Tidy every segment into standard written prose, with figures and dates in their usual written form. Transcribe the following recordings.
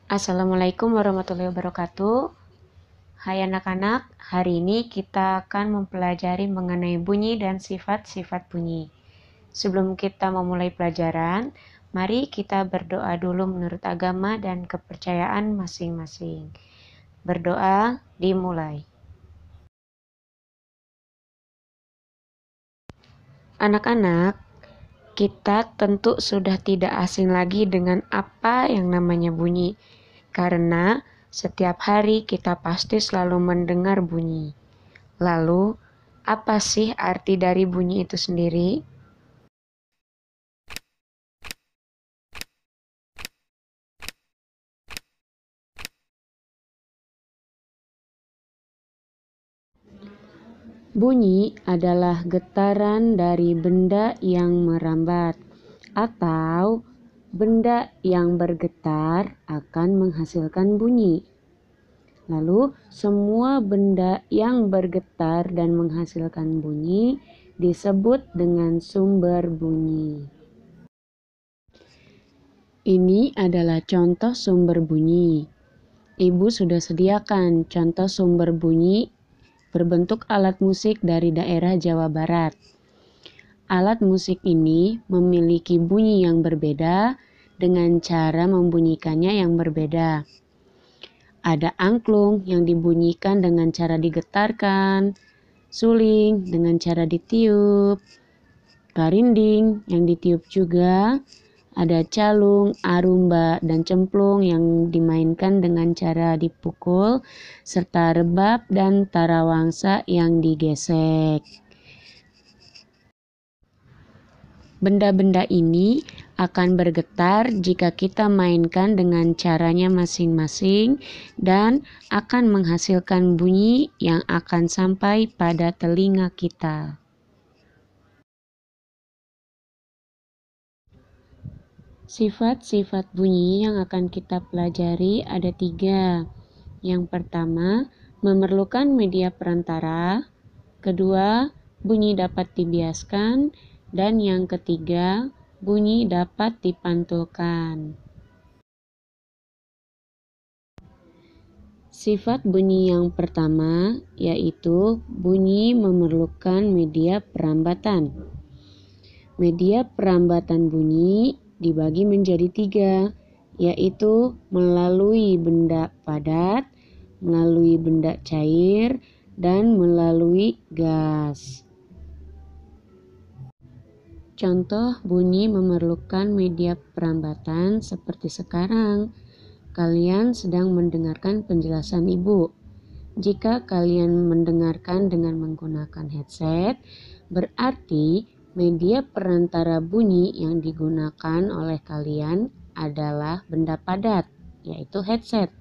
Assalamualaikum warahmatullahi wabarakatuh. Hai anak-anak, hari ini kita akan mempelajari mengenai bunyi dan sifat-sifat bunyi. Sebelum kita memulai pelajaran, mari kita berdoa dulu menurut agama dan kepercayaan masing-masing. Berdoa dimulai. Anak-anak, kita tentu sudah tidak asing lagi dengan apa yang namanya bunyi. Karena setiap hari kita pasti selalu mendengar bunyi. Lalu, apa sih arti dari bunyi itu sendiri? Bunyi adalah getaran dari benda yang merambat atau benda yang bergetar akan menghasilkan bunyi. Lalu, semua benda yang bergetar dan menghasilkan bunyi disebut dengan sumber bunyi. Ini adalah contoh sumber bunyi. Ibu sudah sediakan contoh sumber bunyi berbentuk alat musik dari daerah Jawa Barat. Alat musik ini memiliki bunyi yang berbeda dengan cara membunyikannya yang berbeda. Ada angklung yang dibunyikan dengan cara digetarkan, suling dengan cara ditiup, karinding yang ditiup juga, ada calung, arumba, dan cemplung yang dimainkan dengan cara dipukul, serta rebab dan tarawangsa yang digesek. Benda-benda ini akan bergetar jika kita mainkan dengan caranya masing-masing dan akan menghasilkan bunyi yang akan sampai pada telinga kita. Sifat-sifat bunyi yang akan kita pelajari ada 3. Yang pertama, memerlukan media perantara. Kedua, bunyi dapat dibiaskan. Dan yang ketiga, bunyi dapat dipantulkan. Sifat bunyi yang pertama yaitu bunyi memerlukan media perambatan. Media perambatan bunyi dibagi menjadi 3, yaitu melalui benda padat, melalui benda cair, dan melalui gas. Contoh bunyi memerlukan media perambatan seperti sekarang. Kalian sedang mendengarkan penjelasan ibu. Jika kalian mendengarkan dengan menggunakan headset, berarti media perantara bunyi yang digunakan oleh kalian adalah benda padat, yaitu headset.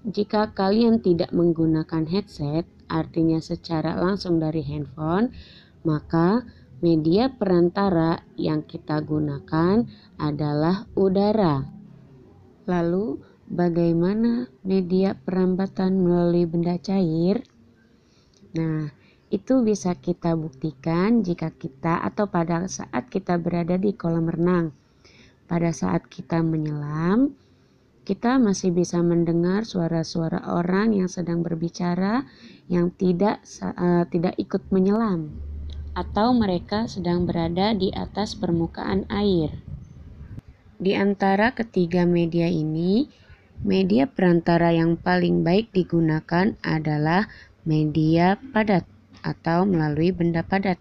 Jika kalian tidak menggunakan headset, artinya secara langsung dari handphone, maka media perantara yang kita gunakan adalah udara. Lalu, bagaimana media perambatan melalui benda cair? Nah, itu bisa kita buktikan jika kita atau pada saat kita berada di kolam renang. Pada saat kita menyelam, kita masih bisa mendengar suara-suara orang yang sedang berbicara yang tidak ikut menyelam, atau mereka sedang berada di atas permukaan air. Di antara ketiga media ini, media perantara yang paling baik digunakan adalah media padat atau melalui benda padat,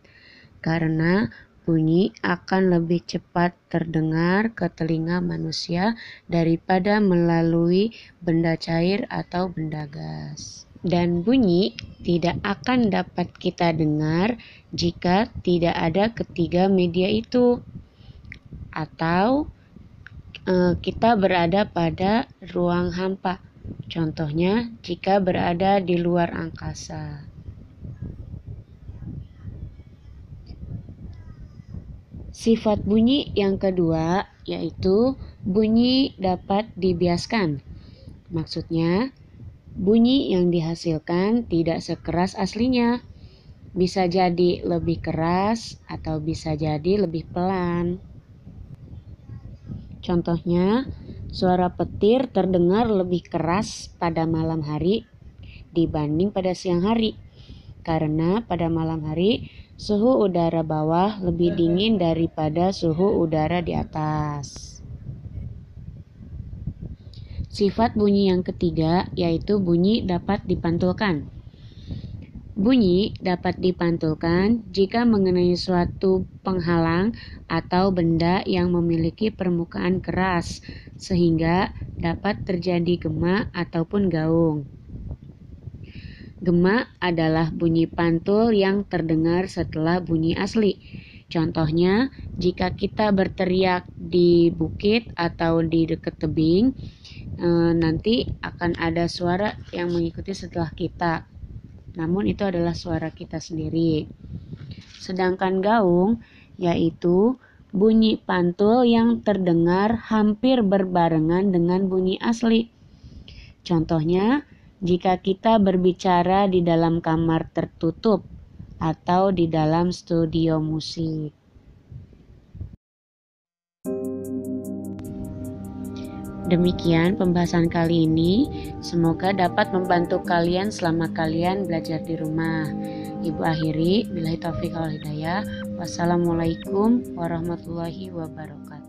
karena bunyi akan lebih cepat terdengar ke telinga manusia daripada melalui benda cair atau benda gas. Dan bunyi tidak akan dapat kita dengar jika tidak ada ketiga media itu, atau kita berada pada ruang hampa. Contohnya jika berada di luar angkasa. Sifat bunyi yang kedua yaitu bunyi dapat dibiaskan. Maksudnya, bunyi yang dihasilkan tidak sekeras aslinya. Bisa jadi lebih keras atau bisa jadi lebih pelan. Contohnya, Suara petir terdengar lebih keras pada malam hari dibanding pada siang hari, karena pada malam hari suhu udara bawah lebih dingin daripada suhu udara di atas. Sifat bunyi yang ketiga yaitu bunyi dapat dipantulkan. Bunyi dapat dipantulkan jika mengenai suatu penghalang atau benda yang memiliki permukaan keras sehingga dapat terjadi gema ataupun gaung. Gema adalah bunyi pantul yang terdengar setelah bunyi asli. Contohnya, jika kita berteriak di bukit atau di dekat tebing, nanti akan ada suara yang mengikuti setelah kita. Namun itu adalah suara kita sendiri. Sedangkan gaung yaitu bunyi pantul yang terdengar hampir berbarengan dengan bunyi asli. Contohnya, jika kita berbicara di dalam kamar tertutup atau di dalam studio musik. Demikian pembahasan kali ini, semoga dapat membantu kalian selama kalian belajar di rumah. Ibu akhiri, billahi taufiq wal hidayah. Wassalamualaikum warahmatullahi wabarakatuh.